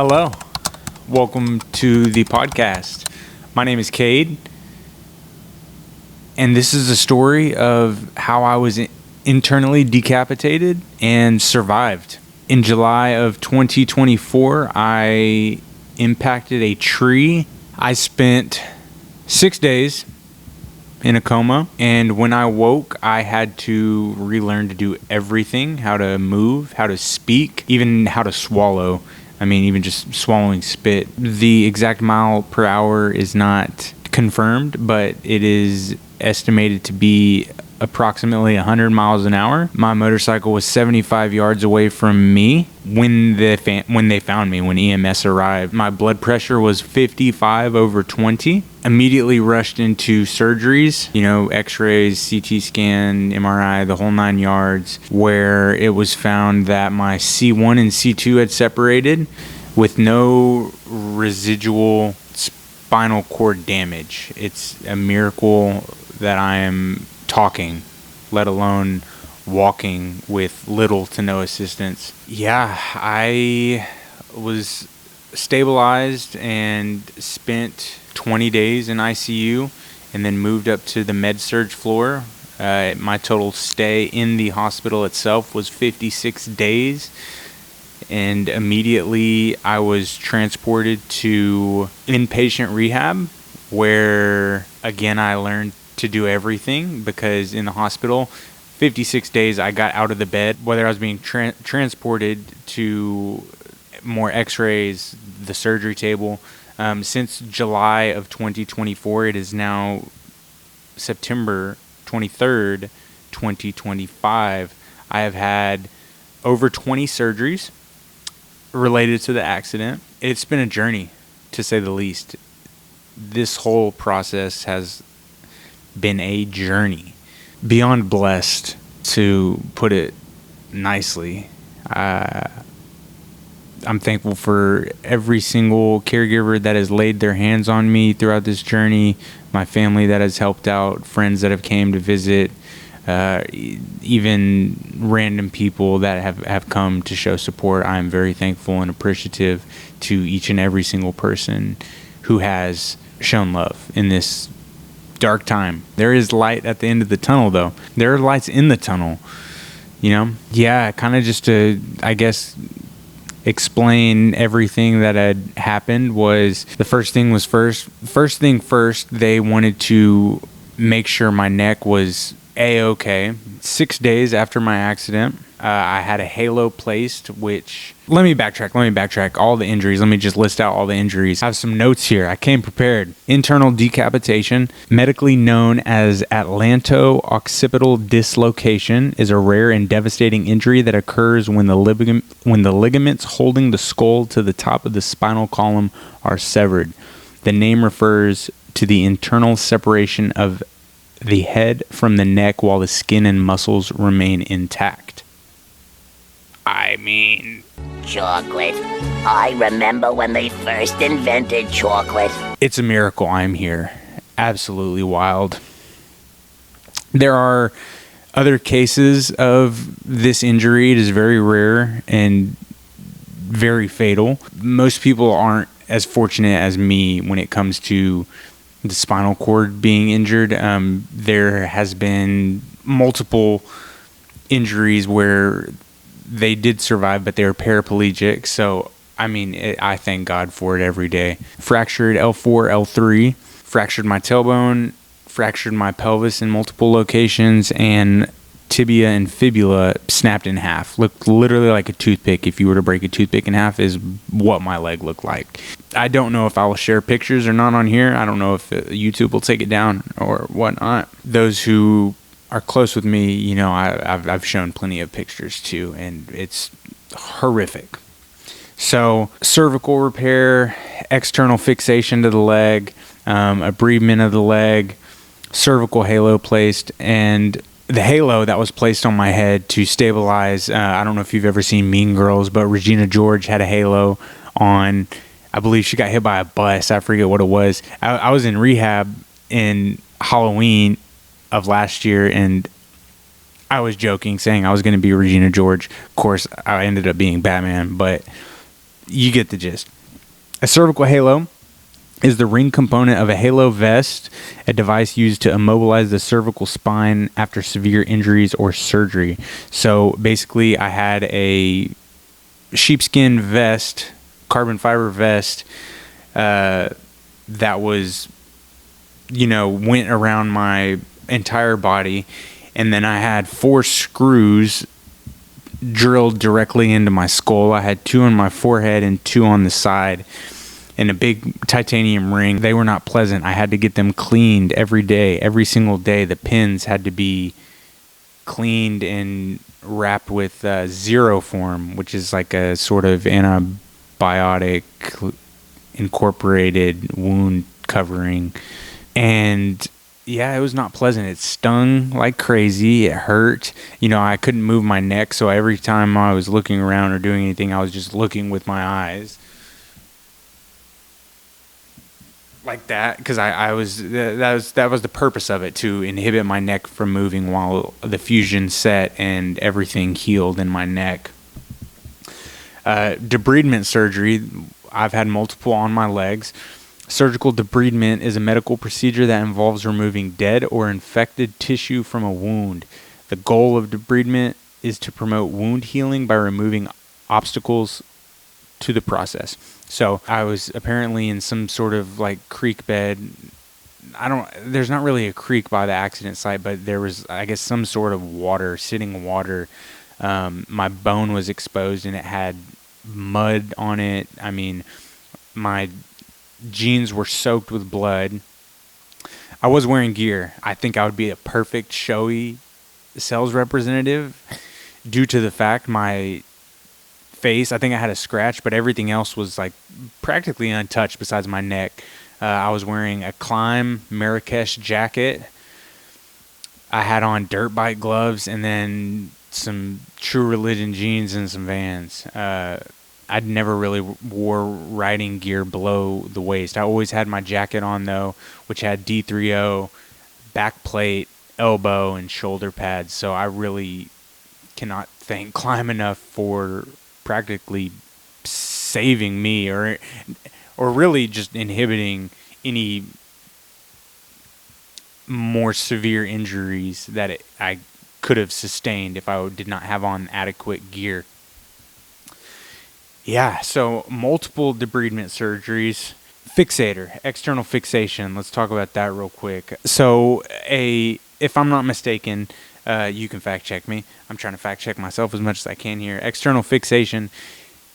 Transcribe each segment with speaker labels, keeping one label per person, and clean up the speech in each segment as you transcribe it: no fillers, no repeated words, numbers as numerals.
Speaker 1: Hello, welcome to the podcast. My name is Cade, and this is a story of how I was internally decapitated and survived. In July of 2024, I impacted a tree. I spent 6 days in a coma, and when I woke, I had to relearn to do everything: how to move, how to speak, even how to swallow. Even just swallowing spit. The exact mile per hour is not confirmed, but it is estimated to be approximately 100 miles an hour. My motorcycle was 75 yards away from me when they found me, when EMS arrived. My blood pressure was 55/20. Immediately rushed into surgeries, x-rays, CT scan, MRI, the whole 9 yards, where it was found that my C1 and C2 had separated with no residual spinal cord damage. It's a miracle that I am talking, let alone walking, with little to no assistance. Yeah, I was stabilized and spent 20 days in ICU and then moved up to the med-surg floor. My total stay in the hospital itself was 56 days, and immediately I was transported to inpatient rehab, where again I learned to do everything, because in the hospital, 56 days I got out of the bed, whether I was being transported to more x-rays, the surgery table. Since July of 2024, it is now September 23rd, 2025. I have had over 20 surgeries related to the accident. It's been a journey, to say the least. This whole process has been a journey. Beyond blessed, to put it nicely. I'm thankful for every single caregiver that has laid their hands on me throughout this journey, my family that has helped out, friends that have came to visit, even random people that have come to show support. I am very thankful and appreciative to each and every single person who has shown love in this dark time. There is light at the end of the tunnel, though. There are lights in the tunnel, Yeah, kind of just to, I guess, explain everything that had happened. Was the first thing first, they wanted to make sure my neck was A-okay. 6 days after my accident, I had a halo placed, which... Let me backtrack all the injuries. Let me just list out all the injuries. I have some notes here. I came prepared. Internal decapitation, medically known as atlanto-occipital dislocation, is a rare and devastating injury that occurs when the ligaments holding the skull to the top of the spinal column are severed. The name refers to the internal separation of the head from the neck while the skin and muscles remain intact.
Speaker 2: Chocolate. I remember when they first invented chocolate.
Speaker 1: It's a miracle I'm here. Absolutely wild. There are other cases of this injury. It is very rare and very fatal. Most people aren't as fortunate as me when it comes to the spinal cord being injured. There has been multiple injuries where they did survive, but they were paraplegic. So, I thank God for it every day. Fractured L4, L3, fractured my tailbone, fractured my pelvis in multiple locations, and tibia and fibula snapped in half. Looked literally like a toothpick. If you were to break a toothpick in half, is what my leg looked like. I don't know if I will share pictures or not on here. I don't know if YouTube will take it down or whatnot. Those who are close with me, I've shown plenty of pictures too, and it's horrific. So, cervical repair, external fixation to the leg, abridgment of the leg, cervical halo placed, and the halo that was placed on my head to stabilize. I don't know if you've ever seen Mean Girls, but Regina George had a halo on. I believe she got hit by a bus. I forget what it was. I was in rehab in Halloween of last year, and I was joking, saying I was going to be Regina George. Of course, I ended up being Batman, but You get the gist. A cervical halo is the ring component of a halo vest, a device used to immobilize the cervical spine after severe injuries or surgery. So basically, I had a sheepskin vest, carbon fiber vest, that was, went around my entire body. And then I had 4 screws drilled directly into my skull. I had 2 on my forehead and 2 on the side, and a big titanium ring. They were not pleasant. I had to get them cleaned every day, every single day. The pins had to be cleaned and wrapped with Zeroform, which is like a sort of antibiotic incorporated wound covering. And yeah, it was not pleasant. It stung like crazy. It hurt. I couldn't move my neck, so every time I was looking around or doing anything, I was just looking with my eyes like that, because that was the purpose of it, to inhibit my neck from moving while the fusion set and everything healed in my neck. Debridement surgery, I've had multiple on my legs. Surgical debridement is a medical procedure that involves removing dead or infected tissue from a wound. The goal of debridement is to promote wound healing by removing obstacles to the process. So I was apparently in some sort of like creek bed. There's not really a creek by the accident site, but there was, I guess, some sort of water, sitting water. My bone was exposed and it had mud on it. I mean, my jeans were soaked with blood. I was wearing gear. I think I would be a perfect showy sales representative due to the fact my face, I think I had a scratch, but everything else was like practically untouched besides my neck. I was wearing a Climb Marrakesh jacket. I had on dirt bike gloves and then some True Religion jeans and some Vans. I'd never really wore riding gear below the waist. I always had my jacket on, though, which had D3O, back plate, elbow, and shoulder pads. So I really cannot thank Climb enough for practically saving me or really just inhibiting any more severe injuries that I could have sustained if I did not have on adequate gear. Yeah, so multiple debridement surgeries. Fixator, external fixation. Let's talk about that real quick. So if I'm not mistaken, you can fact check me. I'm trying to fact check myself as much as I can here. External fixation,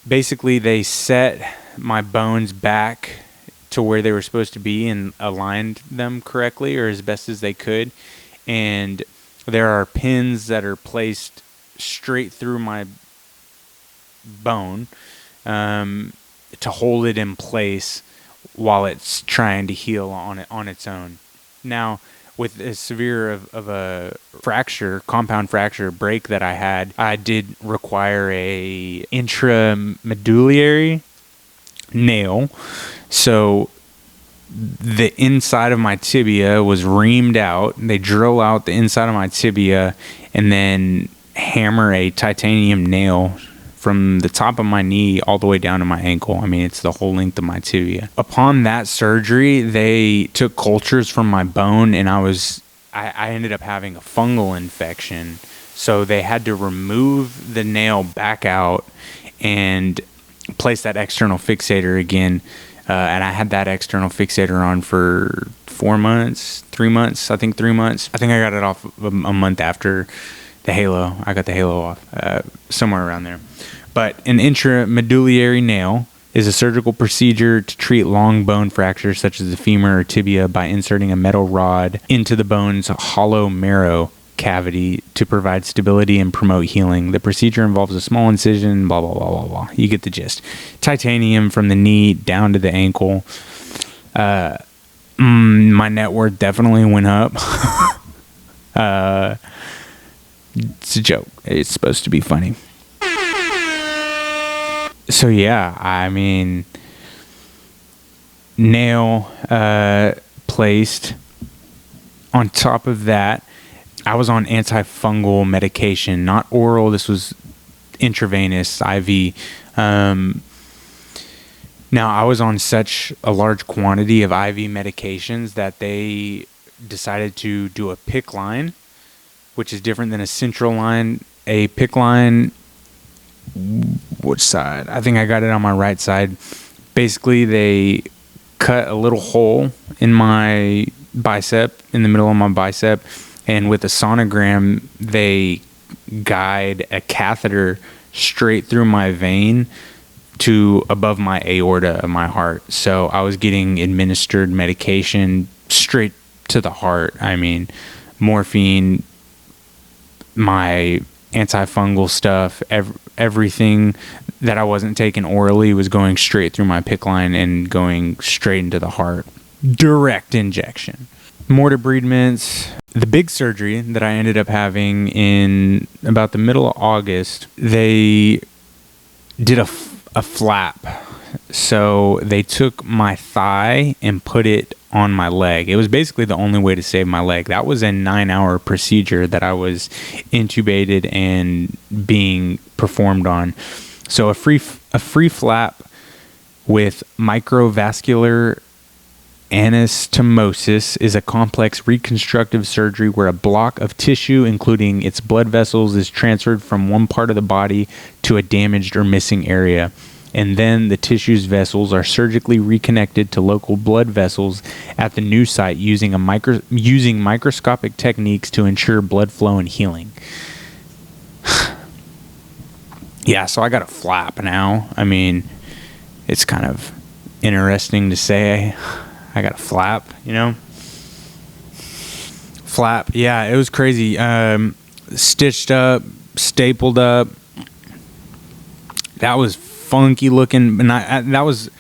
Speaker 1: basically they set my bones back to where they were supposed to be and aligned them correctly, or as best as they could. And there are pins that are placed straight through my bone to hold it in place while it's trying to heal on its own. Now, with as severe of a fracture, compound fracture break that I had, I did require a intramedullary nail. So the inside of my tibia was reamed out. They drill out the inside of my tibia and then hammer a titanium nail from the top of my knee all the way down to my ankle. I mean, it's the whole length of my tibia. Upon that surgery, they took cultures from my bone, and I ended up having a fungal infection. So they had to remove the nail back out and place that external fixator again. And I had that external fixator on for 3 months. I think 3 months. I think I got it off a month after the halo. I got the halo off, somewhere around there. But an intramedullary nail is a surgical procedure to treat long bone fractures such as the femur or tibia by inserting a metal rod into the bone's hollow marrow cavity to provide stability and promote healing. The procedure involves a small incision, blah, blah, blah, blah, blah. You get the gist. Titanium from the knee down to the ankle. My net worth definitely went up. It's a joke. It's supposed to be funny. So yeah, I mean, nail placed. On top of that, I was on antifungal medication, not oral. This was intravenous, IV. Now, I was on such a large quantity of IV medications that they decided to do a PICC line, which is different than a central line. A PICC line, which side? I think I got it on my right side. Basically, they cut a little hole in my bicep, in the middle of my bicep, and with a sonogram, they guide a catheter straight through my vein to above my aorta of my heart. So I was getting administered medication straight to the heart. I mean, morphine, my antifungal stuff, everything that I wasn't taking orally was going straight through my PICC line and going straight into the heart. Direct injection. More debridements. The big surgery that I ended up having in about the middle of August, they did a flap. So they took my thigh and put it on my leg. It was basically the only way to save my leg. That was a 9-hour procedure that I was intubated and being performed on. So a free flap with microvascular anastomosis is a complex reconstructive surgery where a block of tissue, including its blood vessels, is transferred from one part of the body to a damaged or missing area. And then the tissue's vessels are surgically reconnected to local blood vessels at the new site using microscopic techniques to ensure blood flow and healing. Yeah, so I got a flap now. I mean, it's kind of interesting to say I got a flap, you know? Flap, yeah, it was crazy. Stitched up, stapled up. That was funky looking, and that was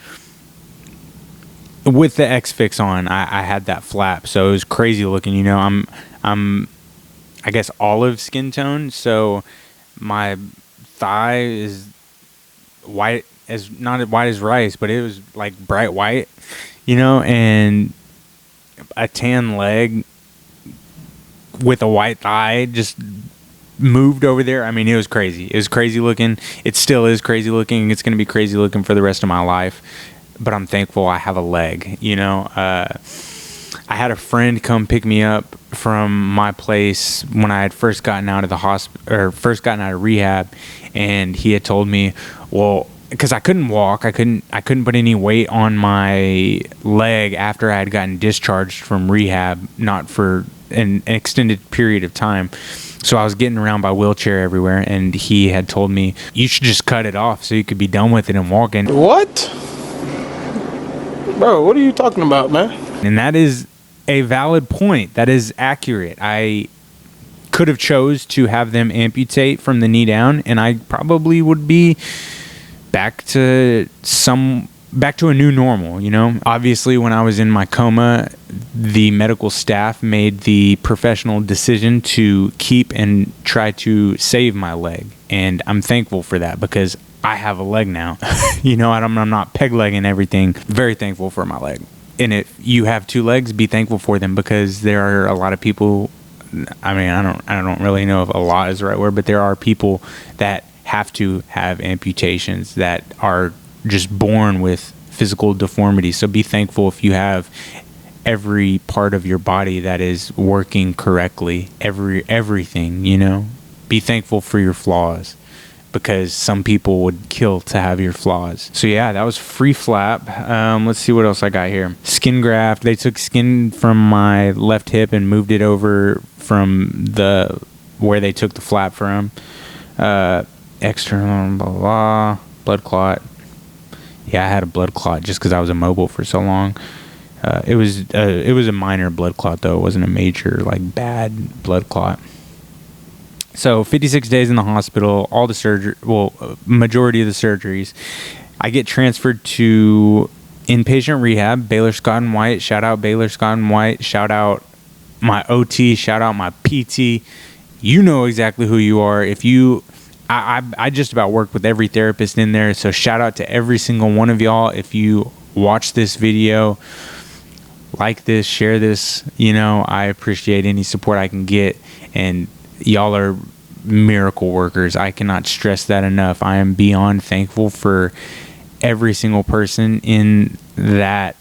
Speaker 1: with the X-Fix on. I had that flap, so it was crazy looking. You know, I'm I guess olive skin tone, so my thigh is white, as not as white as rice, but it was like bright white, you know, and a tan leg with a white thigh just moved over there. I mean, it was crazy. It was crazy looking. It still is crazy looking. It's going to be crazy looking for the rest of my life, but I'm thankful I have a leg, you know. I had a friend come pick me up from my place when I had first gotten out of the hospital, or first gotten out of rehab, and he had told me, well, because I couldn't walk, I couldn't put any weight on my leg after I had gotten discharged from rehab, not for an extended period of time. So I was getting around by wheelchair everywhere, and he had told me, you should just cut it off so you could be done with it and walking.
Speaker 3: What? Bro, what are you talking about, man?
Speaker 1: And that is a valid point. That is accurate. I could have chose to have them amputate from the knee down, and I probably would be back to a new normal, you know? Obviously, when I was in my coma, the medical staff made the professional decision to keep and try to save my leg. And I'm thankful for that because I have a leg now. You know, I'm not peg legging everything. Very thankful for my leg. And if you have two legs, be thankful for them, because there are a lot of people, I mean, I don't really know if a lot is the right word, but there are people that have to have amputations that are just born with physical deformity. So be thankful if you have every part of your body that is working correctly, everything, you know. Be thankful for your flaws, because some people would kill to have your flaws. So yeah, that was free flap. Let's see what else I got here. Skin graft. They took skin from my left hip and moved it over from where they took the flap from. External blah blah. Blood clot. Yeah, I had a blood clot just because I was immobile for so long. It was a minor blood clot though. It wasn't a major, like, bad blood clot. So 56 days in the hospital, all the surgery, majority of the surgeries. I get transferred to inpatient rehab, Baylor Scott and White. Shout out Baylor Scott and White. Shout out my OT. Shout out my PT. You know exactly who you are. I just about work with every therapist in there. So shout out to every single one of y'all. If you watch this video, like this, share this, you know, I appreciate any support I can get. And y'all are miracle workers. I cannot stress that enough. I am beyond thankful for every single person in that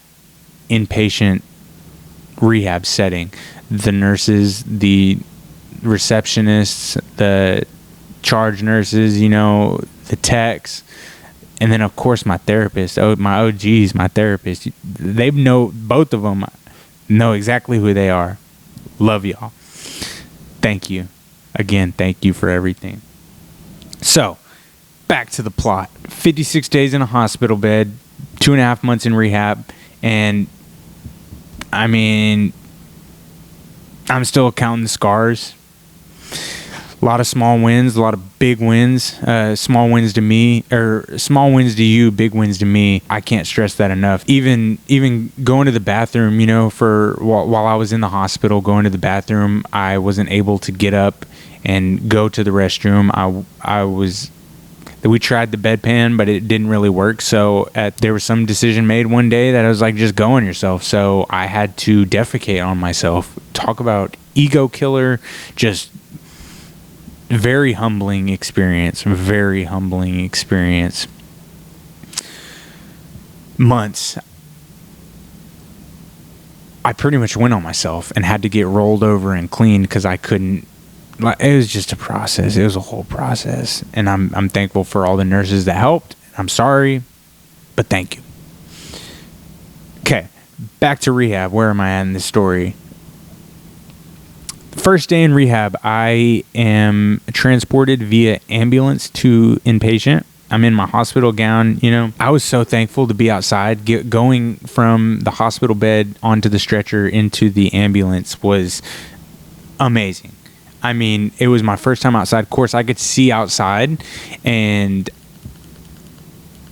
Speaker 1: inpatient rehab setting. The nurses, the receptionists, the charge nurses, you know, the techs, and then of course my therapist, my OGs, my therapist. They know, both of them know exactly who they are. Love y'all. Thank you. Again, thank you for everything. So, back to the plot. 56 days in a hospital bed, 2.5 months in rehab, and I mean, I'm still counting the scars. A lot of small wins, a lot of big wins. Small wins to me, or small wins to you, big wins to me. I can't stress that enough. Even going to the bathroom, you know, for while I was in the hospital, going to the bathroom, I wasn't able to get up and go to the restroom. We tried the bedpan, but it didn't really work. So there was some decision made one day that I was like, just go on yourself. So I had to defecate on myself. Talk about ego killer. Just very humbling experience. Very humbling experience. Months. I pretty much went on myself and had to get rolled over and cleaned because I couldn't. It was just a process. It was a whole process. And I'm thankful for all the nurses that helped. I'm sorry, but thank you. Okay, back to rehab. Where am I at in this story? First day in rehab, I am transported via ambulance to inpatient. I'm in my hospital gown, you know. I was so thankful to be outside. Going from the hospital bed onto the stretcher into the ambulance was amazing. I mean, it was my first time outside. Of course, I could see outside, and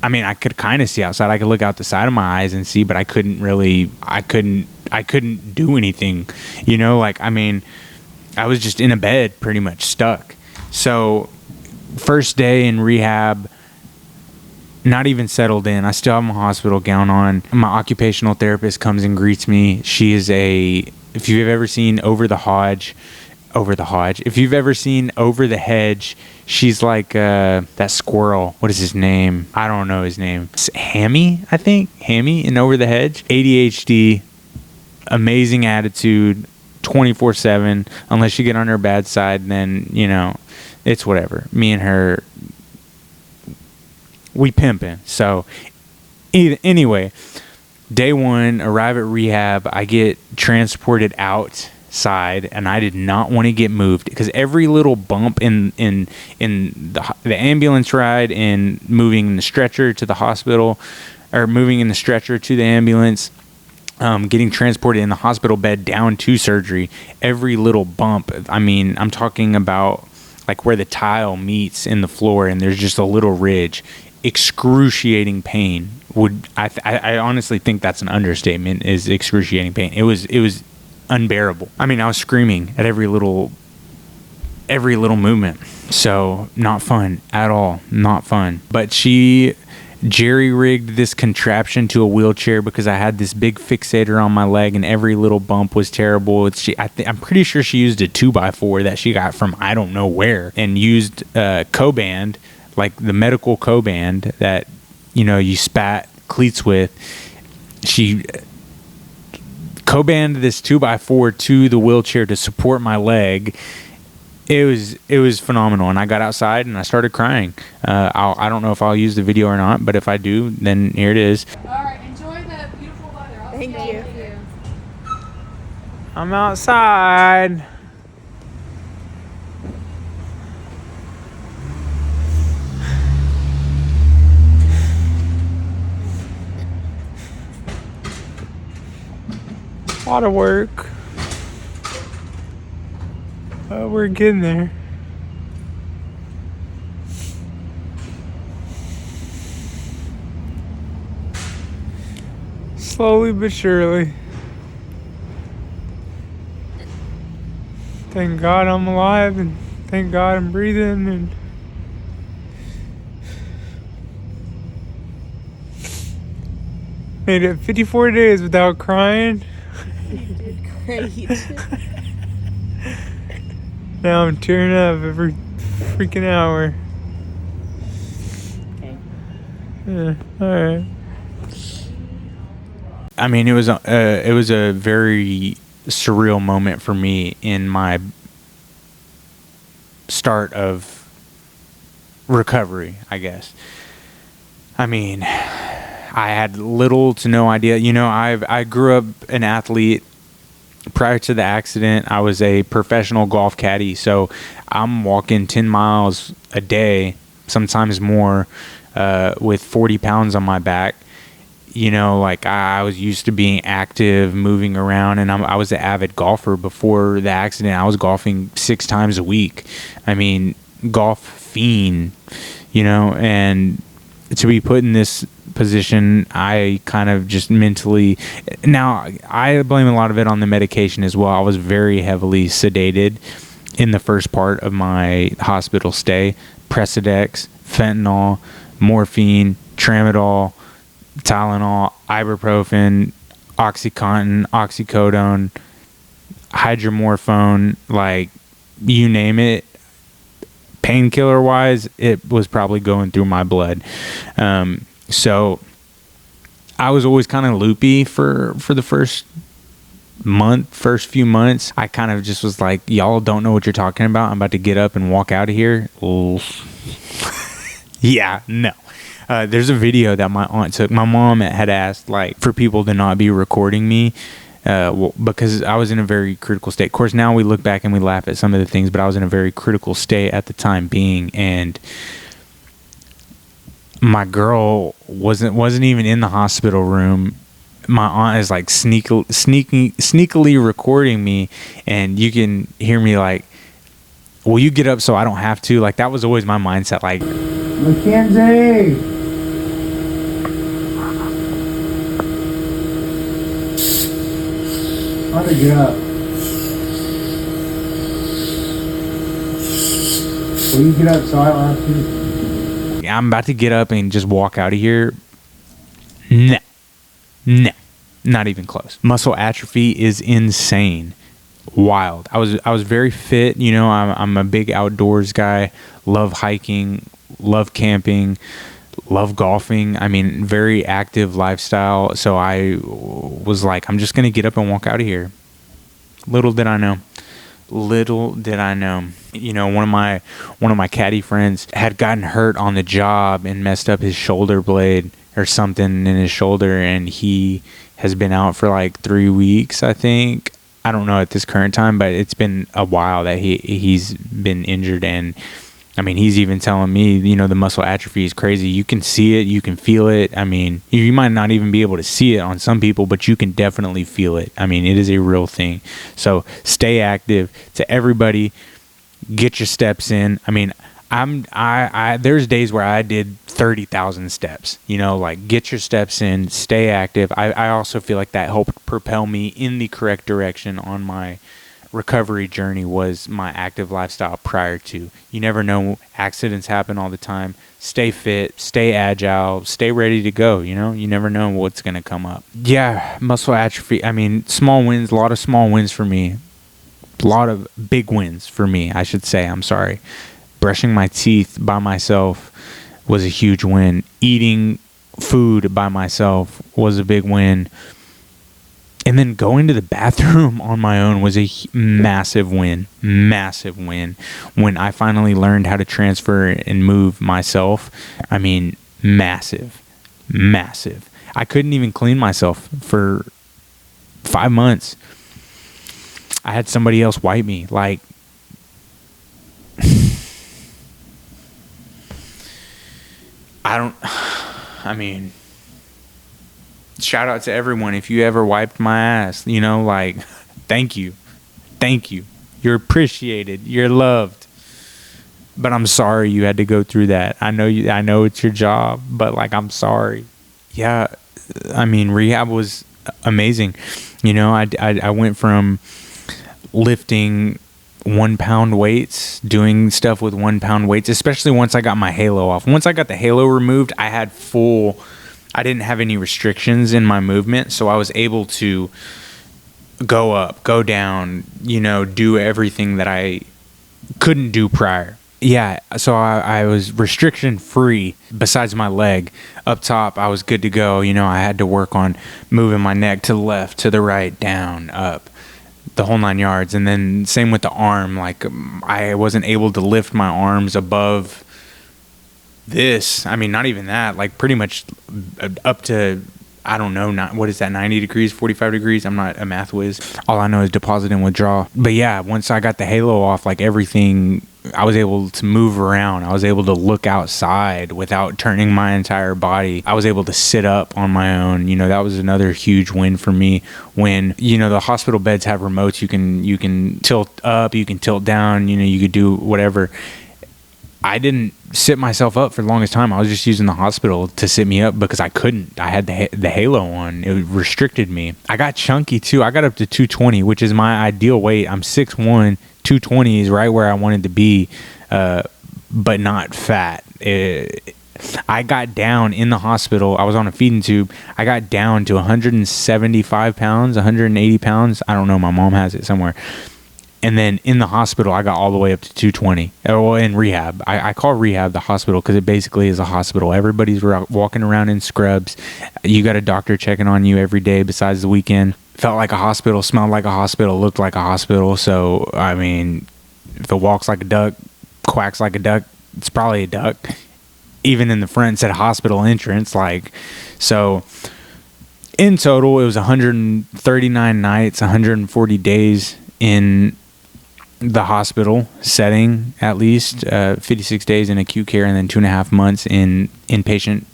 Speaker 1: I mean, I could kind of see outside. I could look out the side of my eyes and see, but I couldn't do anything, you know? Like, I mean, I was just in a bed, pretty much stuck. So, first day in rehab, not even settled in. I still have my hospital gown on. My occupational therapist comes and greets me. She is if you've ever seen if you've ever seen Over the Hedge, she's like that squirrel. What is his name? I don't know his name. It's Hammy, I think. Hammy in Over the Hedge. ADHD, amazing attitude, 24/7. Unless you get on her bad side, then, you know, it's whatever. Me and her, we pimping. So, anyway, day one, arrive at rehab. I get transported outside, and I did not want to get moved because every little bump in the ambulance ride and moving the stretcher to the hospital, or moving in the stretcher to the ambulance, getting transported in the hospital bed down to surgery, every little bump, I mean, I'm talking about like where the tile meets in the floor and there's just a little ridge. Excruciating pain. I honestly think that's an understatement, is excruciating pain. It was unbearable. I mean, I was screaming at every little movement. So not fun at all. Not fun. But she jerry-rigged this contraption to a wheelchair because I had this big fixator on my leg and every little bump was terrible. I'm pretty sure she used a 2x4 that she got from I don't know where, and used Coband, like the medical Coband that, you know, you spat cleats with. She Coband this 2x4 to the wheelchair to support my leg. It was phenomenal, and I got outside and I started crying. I don't know if I'll use the video or not, but if I do, then here it is.
Speaker 3: All right, enjoy the beautiful weather. Thank you.
Speaker 1: I'm outside. A lot of work. We're getting there. Slowly but surely. Thank God I'm alive, and thank God I'm breathing, and made it 54 days without crying.
Speaker 3: You did great.
Speaker 1: Now I'm tearing up every freaking hour.
Speaker 3: Okay.
Speaker 1: All right. I mean, it was a very surreal moment for me in my start of recovery, I guess. I mean, I had little to no idea. You know, I grew up an athlete. Prior to the accident, I was a professional golf caddy, so I'm walking 10 miles a day, sometimes more, with 40 pounds on my back. You know, like I was used to being active, moving around, and I was an avid golfer. Before the accident, I was golfing 6 times a week. I mean, golf fiend, you know, and to be put in this position, I kind of just mentally, now I blame a lot of it on the medication as well. I was very heavily sedated in the first part of my hospital stay. Presidex, fentanyl, morphine, tramadol, Tylenol, ibuprofen, OxyContin, oxycodone, hydromorphone, like you name it. Painkiller wise, it was probably going through my blood. So I was always kind of loopy for the first few months. I kind of just was like, y'all don't know what you're talking about. I'm about to get up and walk out of here. Yeah, no. There's a video that my aunt took. My mom had asked, like, for people to not be recording me, because I was in a very critical state. Of course, now we look back and we laugh at some of the things, but I was in a very critical state at the time being, and my girl wasn't even in the hospital room. My aunt is like sneakily recording me, and you can hear me like, will you get up so I don't have to? Like, that was always my mindset. Like,
Speaker 4: Mackenzie! How to get up? Will you get up so I don't have to?
Speaker 1: I'm about to get up and just walk out of here. No, not even close. Muscle atrophy is insane. Wild. I was very fit, you know. I'm a big outdoors guy, love hiking, love camping, love golfing. I mean, very active lifestyle. So I was like, I'm just gonna get up and walk out of here. Little did I know, you know, one of my caddy friends had gotten hurt on the job and messed up his shoulder blade or something in his shoulder, and he has been out for like 3 weeks, I think. I don't know at this current time, but it's been a while that he's been injured. And I mean, he's even telling me, you know, the muscle atrophy is crazy. You can see it, you can feel it. I mean, you might not even be able to see it on some people, but you can definitely feel it. I mean, it is a real thing. So stay active. To everybody, get your steps in. I mean, there's days where I did 30,000 steps, you know, like, get your steps in, stay active. I also feel like that helped propel me in the correct direction on my recovery journey, was my active lifestyle prior to. You never know, accidents happen all the time. Stay fit, stay agile, stay ready to go, you know. You never know what's going to come up. Yeah, muscle atrophy. I mean, small wins, a lot of small wins for me. A lot of big wins for me, I should say. I'm sorry. Brushing my teeth by myself was a huge win. Eating food by myself was a big win. And then going to the bathroom on my own was a massive win. Massive win. When I finally learned how to transfer and move myself, I mean, massive. Massive. I couldn't even clean myself for 5 months. I had somebody else wipe me. Like, I mean, shout out to everyone. If you ever wiped my ass, you know, like, thank you. You're appreciated. You're loved. But I'm sorry you had to go through that. I know it's your job, but, like, I'm sorry. Yeah, I mean, rehab was amazing. You know, I went from lifting 1 pound weights, doing stuff with 1 pound weights, especially once I got my halo off. Once I got the halo removed, I didn't have any restrictions in my movement, so I was able to go up, go down, you know, do everything that I couldn't do prior. Yeah, so I was restriction free besides my leg. Up top, I was good to go. You know, I had to work on moving my neck to the left, to the right, down, up, the whole 9 yards. And then same with the arm. Like, I wasn't able to lift my arms above this. I mean, not even that. Like, pretty much up to, I don't know, what is that, 90 degrees, 45 degrees? I'm not a math whiz. All I know is deposit and withdraw. But yeah, once I got the halo off, like everything, I was able to move around. I was able to look outside without turning my entire body. I was able to sit up on my own. You know, that was another huge win for me. When, you know, the hospital beds have remotes, you can tilt up, you can tilt down, you know, you could do whatever. I didn't sit myself up for the longest time. I was just using the hospital to sit me up because I couldn't. I had the halo on. It restricted me. I got chunky too. I got up to 220, which is my ideal weight. I'm 6'1". 220 is right where I wanted to be, but not fat. I got down in the hospital. I was on a feeding tube. I got down to 175 pounds, 180 pounds. I don't know. My mom has it somewhere. And then in the hospital, I got all the way up to 220. Well, in rehab. I call rehab the hospital because it basically is a hospital. Everybody's walking around in scrubs. You got a doctor checking on you every day besides the weekend. Felt like a hospital, smelled like a hospital, looked like a hospital. So, I mean, if it walks like a duck, quacks like a duck, it's probably a duck. Even in the front, it said hospital entrance. Like, so in total, it was 139 nights, 140 days in the hospital setting, at least 56 days in acute care, and then 2.5 months in inpatient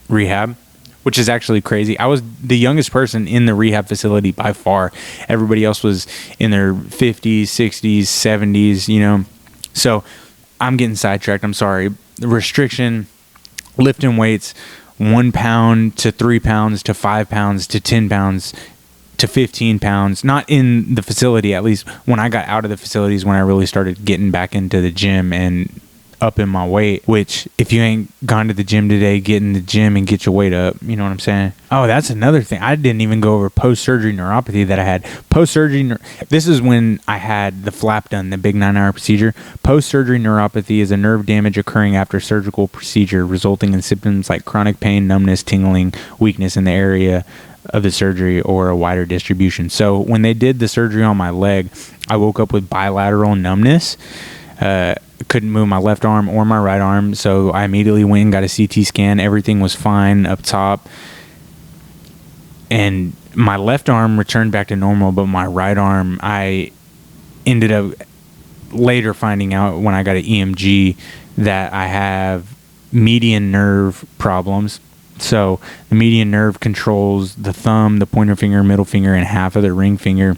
Speaker 1: rehab, which is actually crazy. I was the youngest person in the rehab facility by far. Everybody else was in their 50s, 60s, 70s, you know. So I'm getting sidetracked. I'm sorry. The restriction, lifting weights, 1 pound to 3 pounds to 5 pounds to 10 pounds to 15 pounds, not in the facility. At least when I got out of the facilities, when I really started getting back into the gym and up in my weight, which if you ain't gone to the gym today, get in the gym and get your weight up. You know what I'm saying? Oh, that's another thing. I didn't even go over post-surgery neuropathy that I had. Post-surgery, this is when I had the flap done, the big 9-hour procedure. Post-surgery neuropathy is a nerve damage occurring after surgical procedure, resulting in symptoms like chronic pain, numbness, tingling, weakness in the area of the surgery, or a wider distribution. So when they did the surgery on my leg, I woke up with bilateral numbness. Couldn't move my left arm or my right arm, so I immediately went and got a CT scan. Everything was fine up top, and my left arm returned back to normal, but my right arm, I ended up later finding out when I got an EMG that I have median nerve problems. So the median nerve controls the thumb, the pointer finger, middle finger, and half of the ring finger.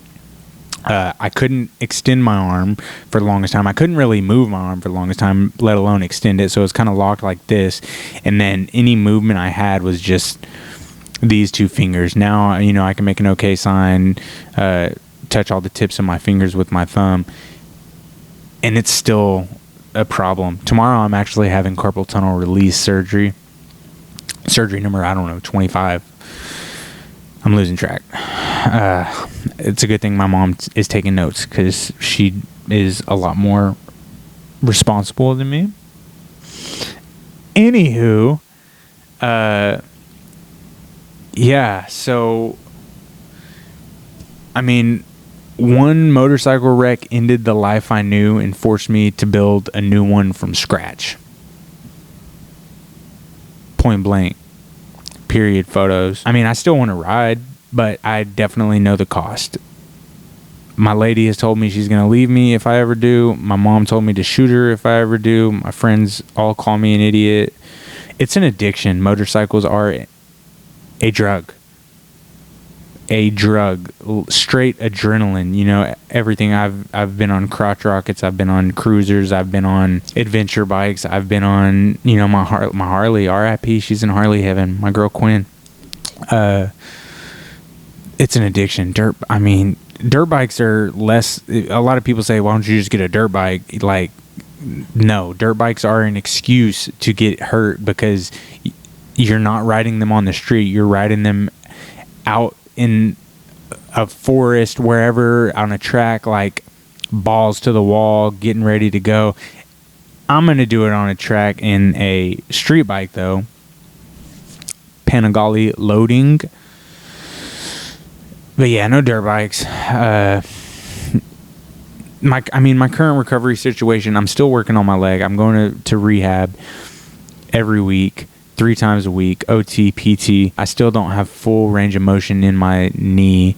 Speaker 1: I couldn't extend my arm for the longest time. I couldn't really move my arm for the longest time, let alone extend it. So it was kind of locked like this. And then any movement I had was just these two fingers. Now, you know, I can make an okay sign, touch all the tips of my fingers with my thumb, and it's still a problem. Tomorrow I'm actually having carpal tunnel release surgery. Surgery number, I don't know, 25. I'm losing track. It's a good thing my mom is taking notes because she is a lot more responsible than me. Anywho, yeah, so, I mean, one motorcycle wreck ended the life I knew and forced me to build a new one from scratch. Point blank. Period. Photos. I mean, I still want to ride, but I definitely know the cost. My lady has told me she's going to leave me if I ever do. My mom told me to shoot her if I ever do. My friends all call me an idiot. It's an addiction. Motorcycles are a drug. A drug. Straight adrenaline. You know, everything. I've been on crotch rockets. I've been on cruisers. I've been on adventure bikes. I've been on, you know, my Harley. R.I.P. She's in Harley heaven. My girl Quinn. It's an addiction. Dirt bikes are less. A lot of people say, why don't you just get a dirt bike? Like, no, dirt bikes are an excuse to get hurt because you're not riding them on the street. You're riding them out in a forest, wherever, on a track, like balls to the wall, getting ready to go. I'm going to do it on a track in a street bike, though. Panigale loading. But yeah, no dirt bikes. My current recovery situation, I'm still working on my leg. I'm going to rehab every week, 3 times a week, OT, PT. I still don't have full range of motion in my knee.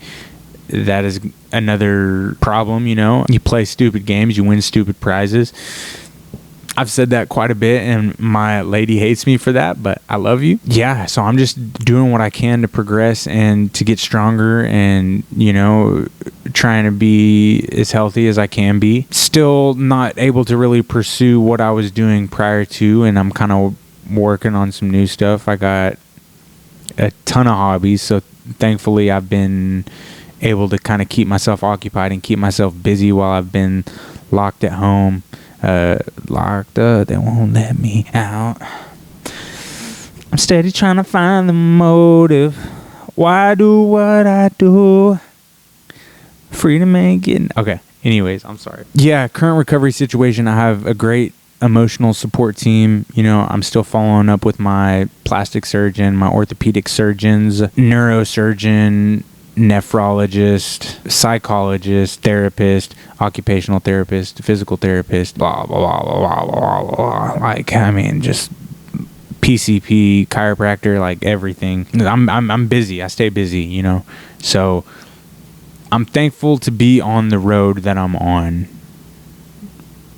Speaker 1: That is another problem, you know. You play stupid games, you win stupid prizes. I've said that quite a bit, and my lady hates me for that, but I love you. Yeah, so I'm just doing what I can to progress and to get stronger and, you know, trying to be as healthy as I can be. Still not able to really pursue what I was doing prior to, and I'm kind of working on some new stuff. I got a ton of hobbies, so thankfully I've been able to kind of keep myself occupied and keep myself busy while I've been locked at home. Locked up, they won't let me out. I'm steady trying to find the motive. Why do what I do? Freedom ain't getting... Okay, anyways, I'm sorry. Yeah, current recovery situation, I have a great emotional support team. You know, I'm still following up with my plastic surgeon, my orthopedic surgeons, neurosurgeon, nephrologist, psychologist, therapist, occupational therapist, physical therapist, blah, blah, blah, blah, blah, blah, blah. Like, I mean, just PCP, chiropractor, like everything. I'm busy. I stay busy, you know. So I'm thankful to be on the road that I'm on.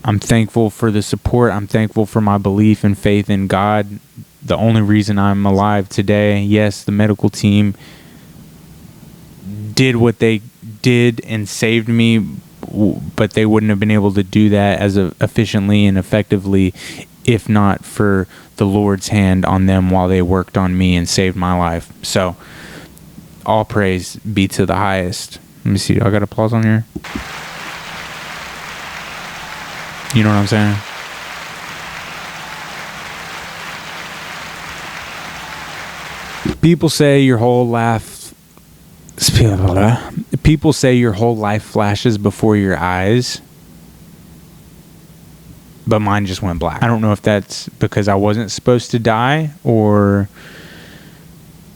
Speaker 1: I'm thankful for the support. I'm thankful for my belief and faith in God. The only reason I'm alive today. Yes, the medical team did what they did and saved me, but they wouldn't have been able to do that as efficiently and effectively if not for the Lord's hand on them while they worked on me and saved my life. So all praise be to the highest. Let me see, I got applause on here. You know what I'm saying? People say your whole life flashes before your eyes, but mine just went black. I don't know if that's because I wasn't supposed to die or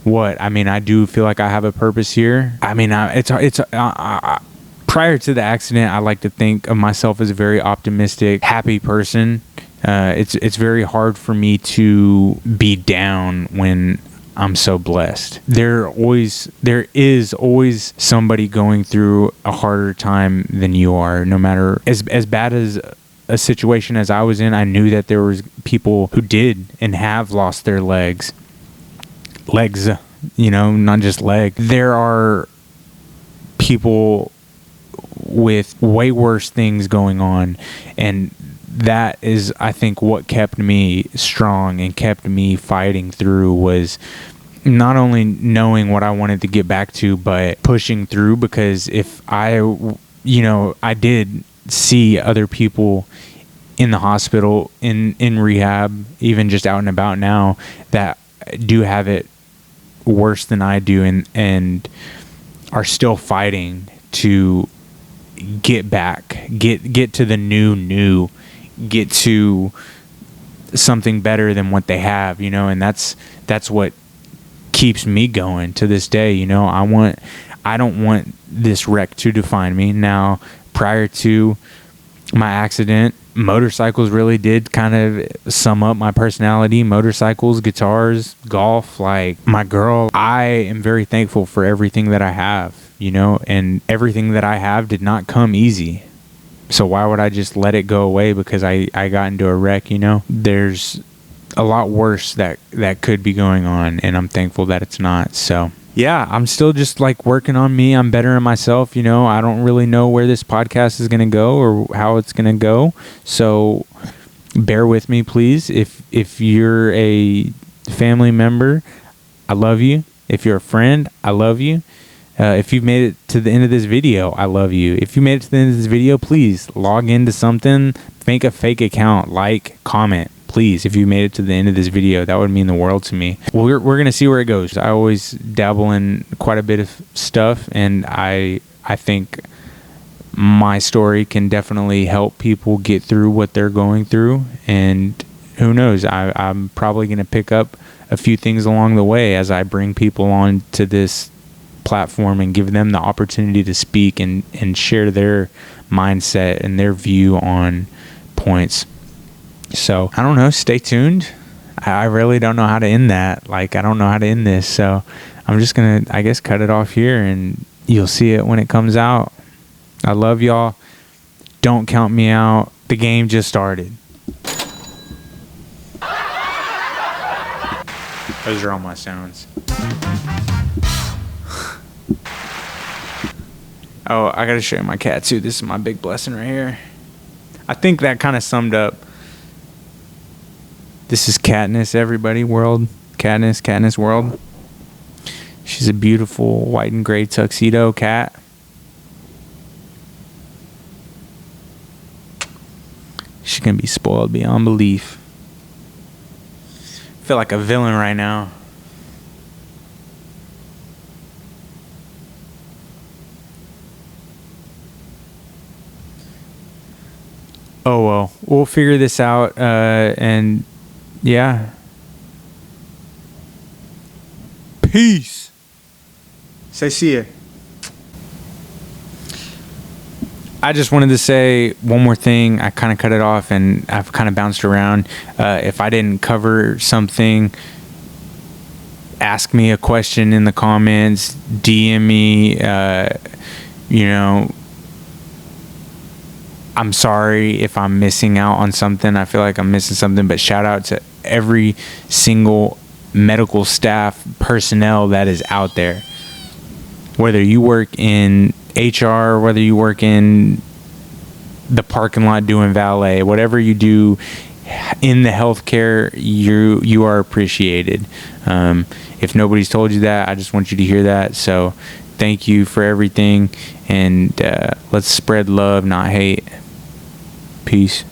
Speaker 1: what. I mean, I do feel like I have a purpose here. I mean, prior to the accident, I like to think of myself as a very optimistic, happy person. It's very hard for me to be down when I'm so blessed. There is always somebody going through a harder time than you are. No matter as bad as a situation as I was in, I knew that there was people who did and have lost their legs, you know, not just leg. There are people with way worse things going on, and that is, I think, what kept me strong and kept me fighting through, was not only knowing what I wanted to get back to, but pushing through. Because if I did see other people in the hospital, in rehab, even just out and about now, that do have it worse than I do, and are still fighting to get back, get to the new, get to something better than what they have, you know. And that's what keeps me going to this day, you know. I don't want this wreck to define me. Now, prior to my accident, motorcycles really did kind of sum up my personality. Motorcycles, guitars, golf, like my girl. I am very thankful for everything that I have, you know, and everything that I have did not come easy. So why would I just let it go away because I got into a wreck, you know? There's a lot worse that could be going on, and I'm thankful that it's not. So yeah, I'm still just like working on me. I'm bettering myself, you know. I don't really know where this podcast is going to go or how it's going to go. So bear with me, please. If you're a family member, I love you. If you're a friend, I love you. If you've made it to the end of this video, I love you. If you made it to the end of this video, please log into something, make a fake account, like, comment. Please, if you made it to the end of this video, that would mean the world to me. We're going to see where it goes. I always dabble in quite a bit of stuff, and I think my story can definitely help people get through what they're going through. And who knows, I'm probably going to pick up a few things along the way as I bring people on to this platform and give them the opportunity to speak and share their mindset and their view on points. So I don't know, stay tuned. I really don't know how to end that. Like, I don't know how to end this, so I'm just gonna, I guess, cut it off here, and you'll see it when it comes out. I love y'all. Don't count me out. The game just started. Those are all my sounds. Oh, I gotta show you my cat too. This is my big blessing right here. I think that kind of summed up. This is Katniss, everybody. World. Katniss world. She's a beautiful white and gray tuxedo cat. She's gonna be spoiled beyond belief. I feel like a villain right now. Oh well, we'll figure this out, and yeah. Peace. Say see ya. I just wanted to say one more thing. I kind of cut it off and I've kind of bounced around. If I didn't cover something, ask me a question in the comments, DM me, I'm sorry if I'm missing out on something. I feel like I'm missing something, but shout out to every single medical staff personnel that is out there. Whether you work in HR, whether you work in the parking lot doing valet, whatever you do in the healthcare, you are appreciated. If nobody's told you that, I just want you to hear that. So thank you for everything, and let's spread love, not hate. Peace.